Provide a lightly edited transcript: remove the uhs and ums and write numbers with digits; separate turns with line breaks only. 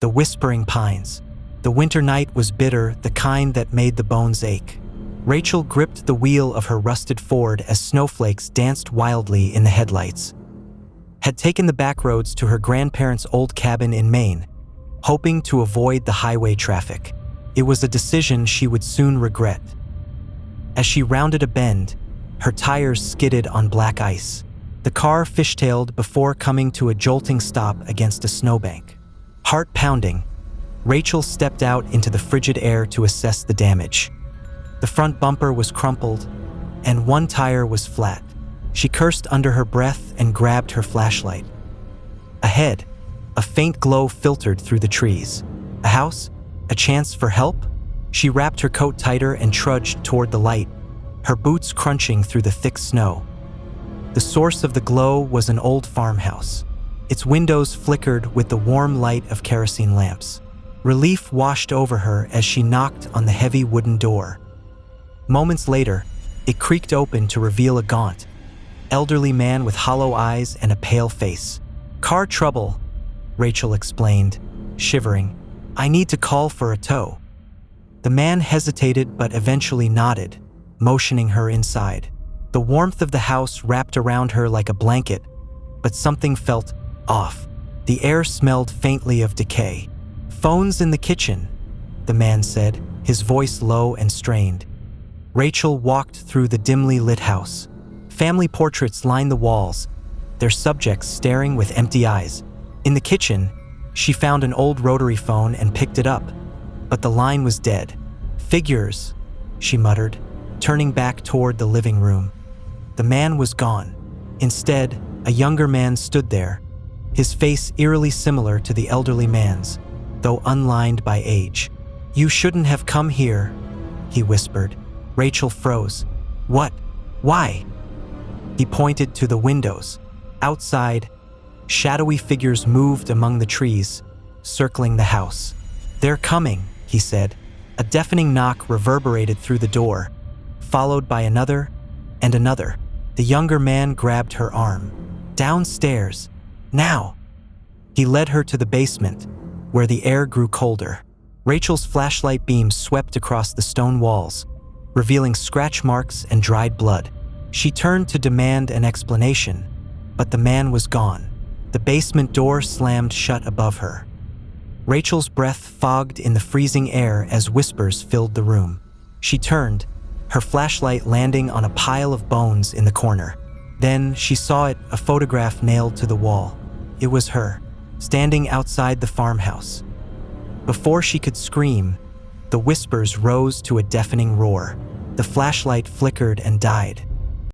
the whispering pines. The winter night was bitter, the kind that made the bones ache. Rachel gripped the wheel of her rusted Ford as snowflakes danced wildly in the headlights. Had taken the back roads to her grandparents' old cabin in Maine, hoping to avoid the highway traffic. It was a decision she would soon regret. As she rounded a bend, her tires skidded on black ice. The car fishtailed before coming to a jolting stop against a snowbank. Heart pounding, Rachel stepped out into the frigid air to assess the damage. The front bumper was crumpled, and one tire was flat. She cursed under her breath and grabbed her flashlight. Ahead, a faint glow filtered through the trees. A house? A chance for help? She wrapped her coat tighter and trudged toward the light, her boots crunching through the thick snow. The source of the glow was an old farmhouse. Its windows flickered with the warm light of kerosene lamps. Relief washed over her as she knocked on the heavy wooden door. Moments later, it creaked open to reveal a gaunt, elderly man with hollow eyes and a pale face. "Car trouble," Rachel explained, shivering. "I need to call for a tow." The man hesitated but eventually nodded, motioning her inside. The warmth of the house wrapped around her like a blanket, but something felt off. The air smelled faintly of decay. "Phone's in the kitchen," the man said, his voice low and strained. Rachel walked through the dimly lit house. Family portraits lined the walls, their subjects staring with empty eyes. In the kitchen, she found an old rotary phone and picked it up, but the line was dead. "Figures," she muttered, turning back toward the living room. The man was gone. Instead, a younger man stood there, his face eerily similar to the elderly man's, though unlined by age. "You shouldn't have come here," he whispered. Rachel froze. "What? Why?" He pointed to the windows. Outside, shadowy figures moved among the trees, circling the house. "They're coming," he said. A deafening knock reverberated through the door, followed by another and another. The younger man grabbed her arm. "Downstairs, now!" He led her to the basement, where the air grew colder. Rachel's flashlight beam swept across the stone walls, revealing scratch marks and dried blood. She turned to demand an explanation, but the man was gone. The basement door slammed shut above her. Rachel's breath fogged in the freezing air as whispers filled the room. She turned, her flashlight landing on a pile of bones in the corner. Then she saw it, a photograph nailed to the wall. It was her, standing outside the farmhouse. Before she could scream, the whispers rose to a deafening roar. The flashlight flickered and died.